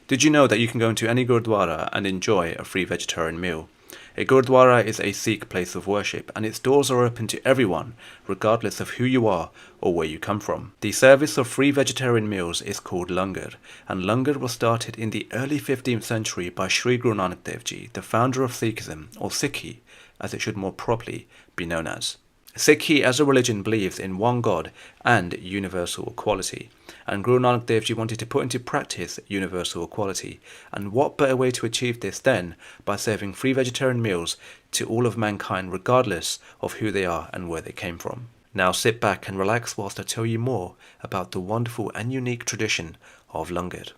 Did you know that you can go into any Gurdwara and enjoy a free vegetarian meal? A Gurdwara is a Sikh place of worship, and its doors are open to everyone, regardless of who you are or where you come from. The service of free vegetarian meals is called Langar, and Langar was started in the early 15th century by Sri Guru Nanak Dev Ji, the founder of Sikhism, or Sikhi, as it should more properly be known as. Sikhi as a religion believes in one God and universal equality, and Guru Nanak Dev Ji wanted to put into practice universal equality, and what better way to achieve this than by serving free vegetarian meals to all of mankind regardless of who they are and where they came from. Now sit back and relax whilst I tell you more about the wonderful and unique tradition of Langar.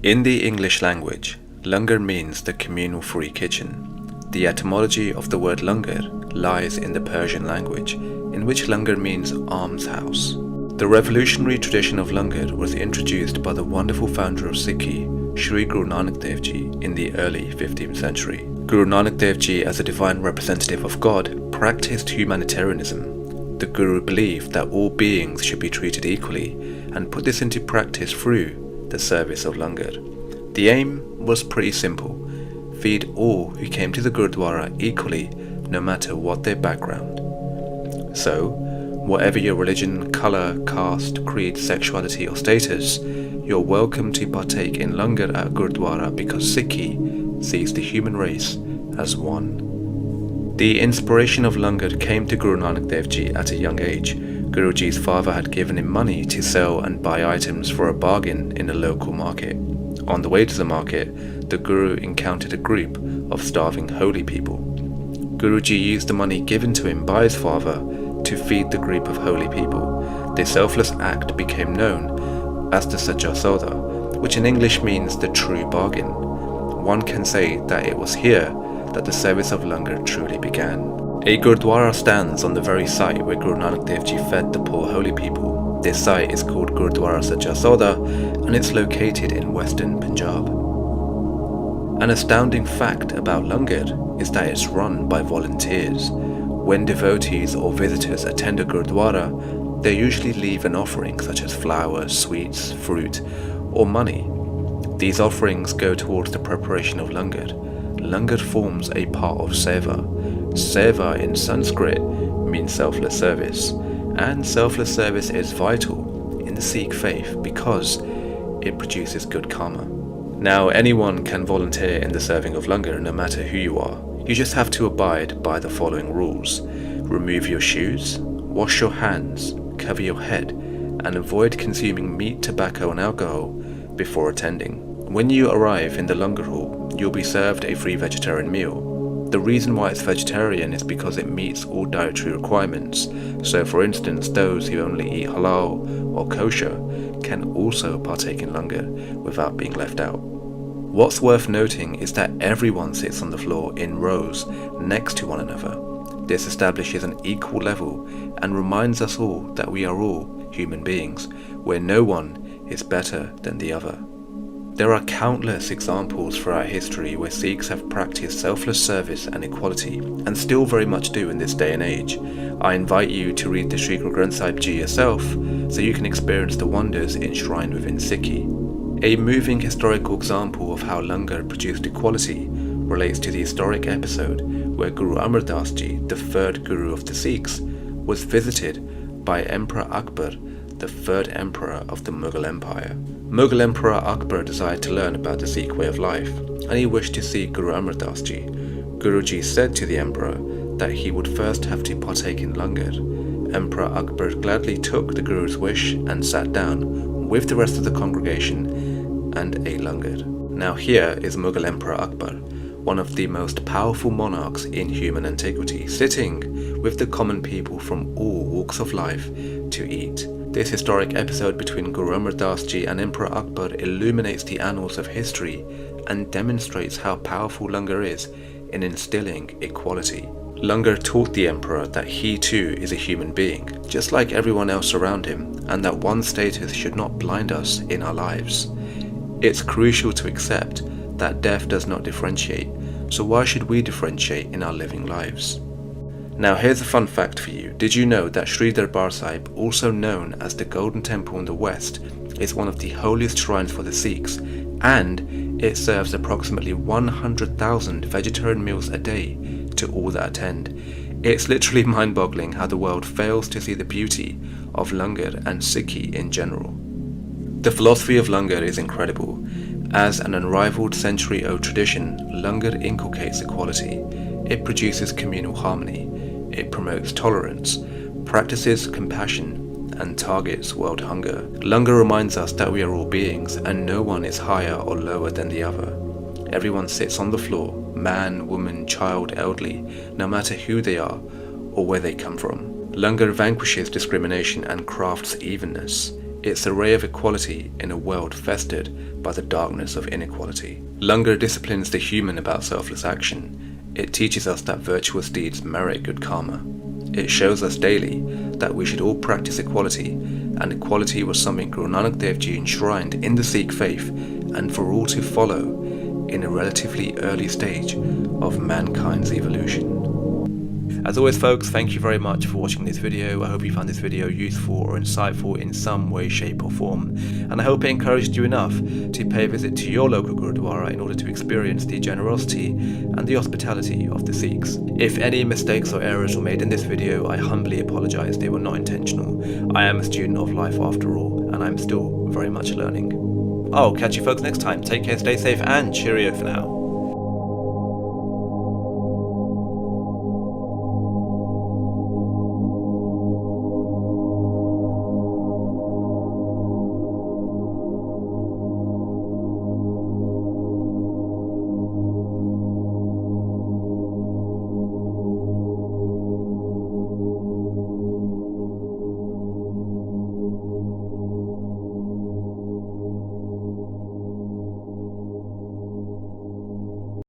In the English language, Langar means the communal free kitchen. The etymology of the word Langar lies in the Persian language, in which Langar means almshouse. The revolutionary tradition of Langar was introduced by the wonderful founder of Sikhi, Sri Guru Nanak Dev Ji, in the early 15th century. Guru Nanak Dev Ji, as a divine representative of God, practiced humanitarianism. The Guru believed that all beings should be treated equally, and put this into practice through the service of Langar. The aim was pretty simple: feed all who came to the Gurdwara equally, no matter what their background. So, whatever your religion, colour, caste, creed, sexuality or status, you're welcome to partake in Langar at Gurdwara because Sikhi sees the human race as one. The inspiration of Langar came to Guru Nanak Dev Ji at a young age. Guruji's father had given him money to sell and buy items for a bargain in a local market. On the way to the market, the Guru encountered a group of starving holy people. Guruji used the money given to him by his father to feed the group of holy people. This selfless act became known as the Sacha Sauda, which in English means the true bargain. One can say that it was here that the service of Langar truly began. A Gurdwara stands on the very site where Guru Nanak Dev Ji fed the poor holy people. This site is called Gurdwara Sacha Sauda, and it's located in western Punjab. An astounding fact about Langar is that it's run by volunteers. When devotees or visitors attend a Gurdwara, they usually leave an offering such as flowers, sweets, fruit, or money. These offerings go towards the preparation of Langar. Langar forms a part of seva. Seva in Sanskrit means selfless service, and selfless service is vital in the Sikh faith because it produces good karma. Now, anyone can volunteer in the serving of Langar no matter who you are. You just have to abide by the following rules. Remove your shoes, wash your hands, cover your head, and avoid consuming meat, tobacco and alcohol before attending. When you arrive in the Langar hall, you'll be served a free vegetarian meal. The reason why it's vegetarian is because it meets all dietary requirements. So for instance, those who only eat halal or kosher can also partake in Langar without being left out. What's worth noting is that everyone sits on the floor in rows next to one another. This establishes an equal level and reminds us all that we are all human beings, where no one is better than the other. There are countless examples throughout history where Sikhs have practiced selfless service and equality, and still very much do in this day and age. I invite you to read the Sri Guru Granth Sahib Ji yourself, so you can experience the wonders enshrined within Sikhi. A moving historical example of how Langar produced equality relates to the historic episode where Guru Amar Das Ji, the third Guru of the Sikhs, was visited by Emperor Akbar, the third emperor of the Mughal Empire. Mughal Emperor Akbar desired to learn about the Sikh way of life, and he wished to see Guru Amar Das Ji. Guruji said to the emperor that he would first have to partake in Langar. Emperor Akbar gladly took the Guru's wish and sat down with the rest of the congregation and ate Langar. Now here is Mughal Emperor Akbar, one of the most powerful monarchs in human antiquity, sitting with the common people from all walks of life to eat. This historic episode between Guru Amar Das Ji and Emperor Akbar illuminates the annals of history and demonstrates how powerful Langar is in instilling equality. Langar taught the emperor that he too is a human being, just like everyone else around him, and that one's status should not blind us in our lives. It's crucial to accept that death does not differentiate, so why should we differentiate in our living lives? Now here's a fun fact for you. Did you know that Sri Darbar Sahib, also known as the Golden Temple in the West, is one of the holiest shrines for the Sikhs and it serves approximately 100,000 vegetarian meals a day to all that attend. It's literally mind-boggling how the world fails to see the beauty of Langar and Sikhi in general. The philosophy of Langar is incredible. As an unrivaled century-old tradition, Langar inculcates equality. It produces communal harmony. It promotes tolerance, practices compassion, and targets world hunger. Langar reminds us that we are all beings and no one is higher or lower than the other. Everyone sits on the floor, man, woman, child, elderly, no matter who they are or where they come from. Langar vanquishes discrimination and crafts evenness. It's a ray of equality in a world festered by the darkness of inequality. Langar disciplines the human about selfless action. It teaches us that virtuous deeds merit good karma. It shows us daily that we should all practice equality, and equality was something Guru Nanak Dev Ji enshrined in the Sikh faith and for all to follow in a relatively early stage of mankind's evolution. As always folks, thank you very much for watching this video. I hope you found this video useful or insightful in some way, shape or form, and I hope it encouraged you enough to pay a visit to your local Gurdwara in order to experience the generosity and the hospitality of the Sikhs. If any mistakes or errors were made in this video, I humbly apologise, they were not intentional. I am a student of life after all, and I'm still very much learning. I'll catch you folks next time. Take care, stay safe and cheerio for now.